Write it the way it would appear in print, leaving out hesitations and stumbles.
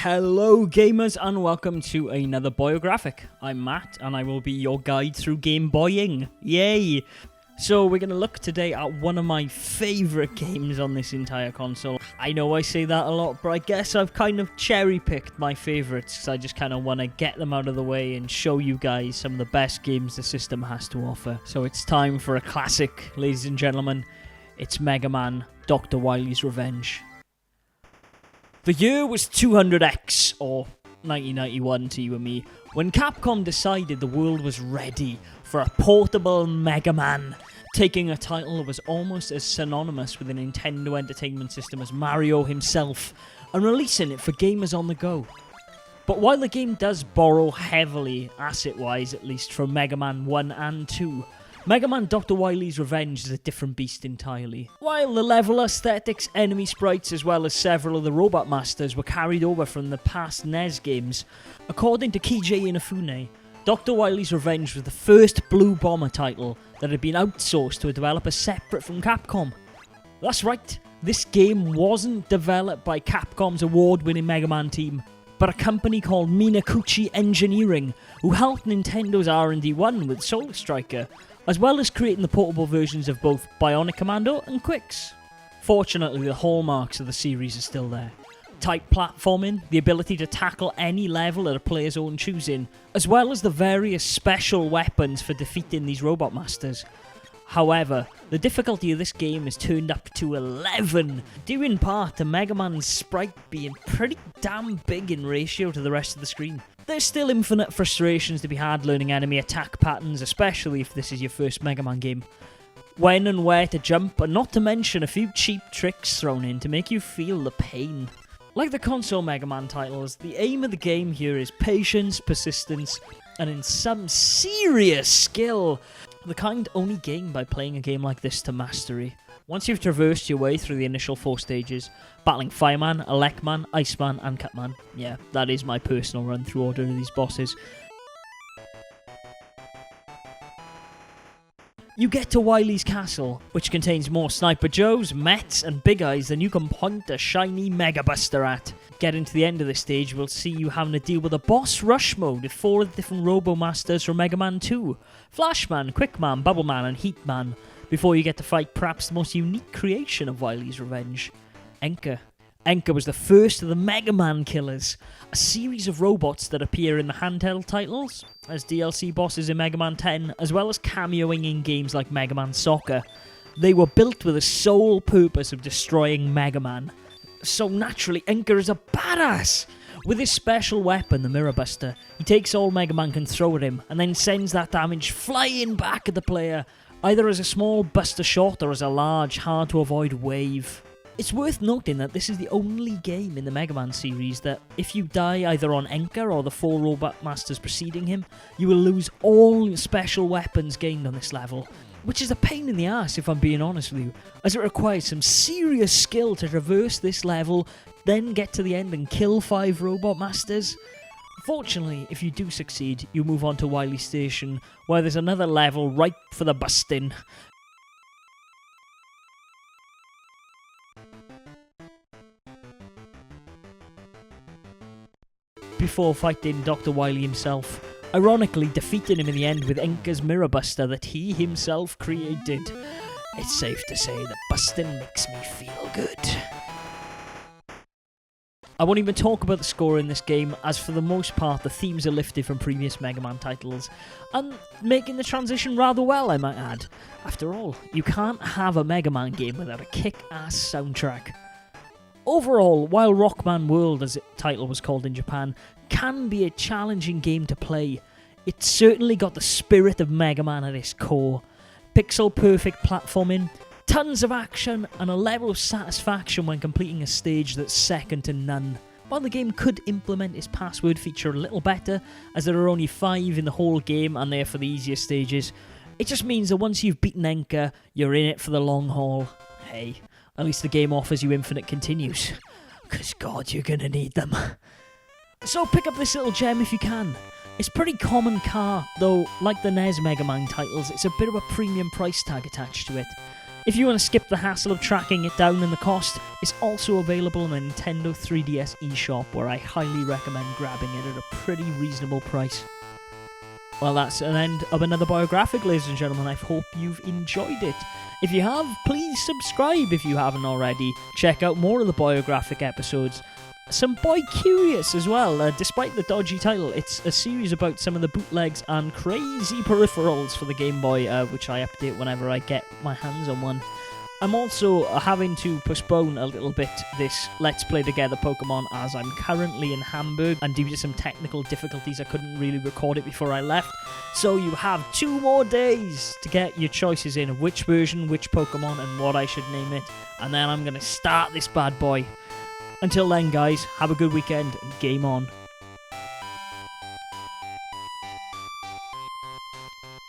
Hello gamers and welcome to another Boyographic. I'm Matt and I will be your guide through Gameboying. Yay! So we're going to look today at one of my favourite games on this entire console. I know I say that a lot, but I guess I've kind of cherry-picked my favourites because I just kind of want to get them out of the way and show you guys some of the best games the system has to offer. So it's time for a classic, ladies and gentlemen. It's Megaman, Dr. Wily's Revenge. The year was 200X, or 1991 to you and me, when Capcom decided the world was ready for a portable Megaman, taking a title that was almost as synonymous with the Nintendo Entertainment System as Mario himself, and releasing it for gamers on the go. But while the game does borrow heavily, asset-wise at least, from Mega Man 1 and 2, Mega Man Dr. Wily's Revenge is a different beast entirely. While the level aesthetics, enemy sprites, as well as several of the Robot Masters were carried over from the past NES games, according to Keiji Inafune, Dr. Wily's Revenge was the first Blue Bomber title that had been outsourced to a developer separate from Capcom. That's right, this game wasn't developed by Capcom's award-winning Mega Man team, but a company called Minakuchi Engineering, who helped Nintendo's R&D1 with Soul Striker, as well as creating the portable versions of both Bionic Commando and Quicks. Fortunately, the hallmarks of the series are still there. Tight platforming, the ability to tackle any level at a player's own choosing, as well as the various special weapons for defeating these Robot Masters. However, the difficulty of this game is turned up to 11, due in part to Mega Man's sprite being pretty damn big in ratio to the rest of the screen. There's still infinite frustrations to be had learning enemy attack patterns, especially if this is your first Mega Man game. When and where to jump, and not to mention a few cheap tricks thrown in to make you feel the pain. Like the console Mega Man titles, the aim of the game here is patience, persistence, and in some serious skill. The kind only gained by playing a game like this to mastery. Once you've traversed your way through the initial 4 stages, battling Fireman, Electman, Iceman, and Cutman. Yeah, that is my personal run-through order of these bosses. You get to Wily's castle, which contains more Sniper Joes, Mets, and Big Eyes than you can point a shiny Mega Buster at. Getting to the end of this stage, we'll see you having to deal with a boss rush mode with 4 of the different Robo Masters from Mega Man 2. Flashman, Quickman, Bubbleman, and Heatman, before you get to fight perhaps the most unique creation of Wily's Revenge, Enka. Enka was the first of the Mega Man killers, a series of robots that appear in the handheld titles, as DLC bosses in Mega Man 10, as well as cameoing in games like Mega Man Soccer. They were built with the sole purpose of destroying Mega Man. So naturally, Enka is a badass! With his special weapon, the Mirror Buster, he takes all Mega Man can throw at him, and then sends that damage flying back at the player, either as a small buster shot or as a large, hard-to-avoid wave. It's worth noting that this is the only game in the Mega Man series that, if you die either on Enka or the 4 Robot Masters preceding him, you will lose all special weapons gained on this level, which is a pain in the ass if I'm being honest with you, as it requires some serious skill to traverse this level, then get to the end and kill 5 Robot Masters. Fortunately, if you do succeed, you move on to Wily Station, where there's another level ripe for the busting. Before fighting Dr. Wily himself, ironically defeating him in the end with Enka's Mirror Buster that he himself created. It's safe to say that busting makes me feel good. I won't even talk about the score in this game, as for the most part the themes are lifted from previous Mega Man titles, and making the transition rather well, I might add. After all, you can't have a Mega Man game without a kick-ass soundtrack. Overall, while Rockman World, as its title was called in Japan, can be a challenging game to play, it's certainly got the spirit of Mega Man at its core. Pixel-perfect platforming, tons of action, and a level of satisfaction when completing a stage that's second to none. While the game could implement its password feature a little better, as there are only 5 in the whole game and they're for the easier stages, it just means that once you've beaten Enka, you're in it for the long haul. Hey, at least the game offers you infinite continues. 'Cause God, you're gonna need them. So pick up this little gem if you can. It's pretty common car, though like the NES Mega Man titles, it's a bit of a premium price tag attached to it. If you want to skip the hassle of tracking it down and the cost, it's also available on the Nintendo 3DS eShop, where I highly recommend grabbing it at a pretty reasonable price. Well, that's an end of another Boyographic, ladies and gentlemen. I hope you've enjoyed it. If you have, please subscribe if you haven't already. Check out more of the Boyographic episodes. Some Boy Curious as well. Despite the dodgy title, it's a series about some of the bootlegs and crazy peripherals for the Game Boy, which I update whenever I get my hands on one. I'm also having to postpone a little bit this Let's Play Together Pokemon, as I'm currently in Hamburg, and due to some technical difficulties I couldn't really record it before I left. So you have 2 more days to get your choices in of which version, which Pokemon, and what I should name it, and then I'm going to start this bad boy. Until then, guys, have a good weekend and game on.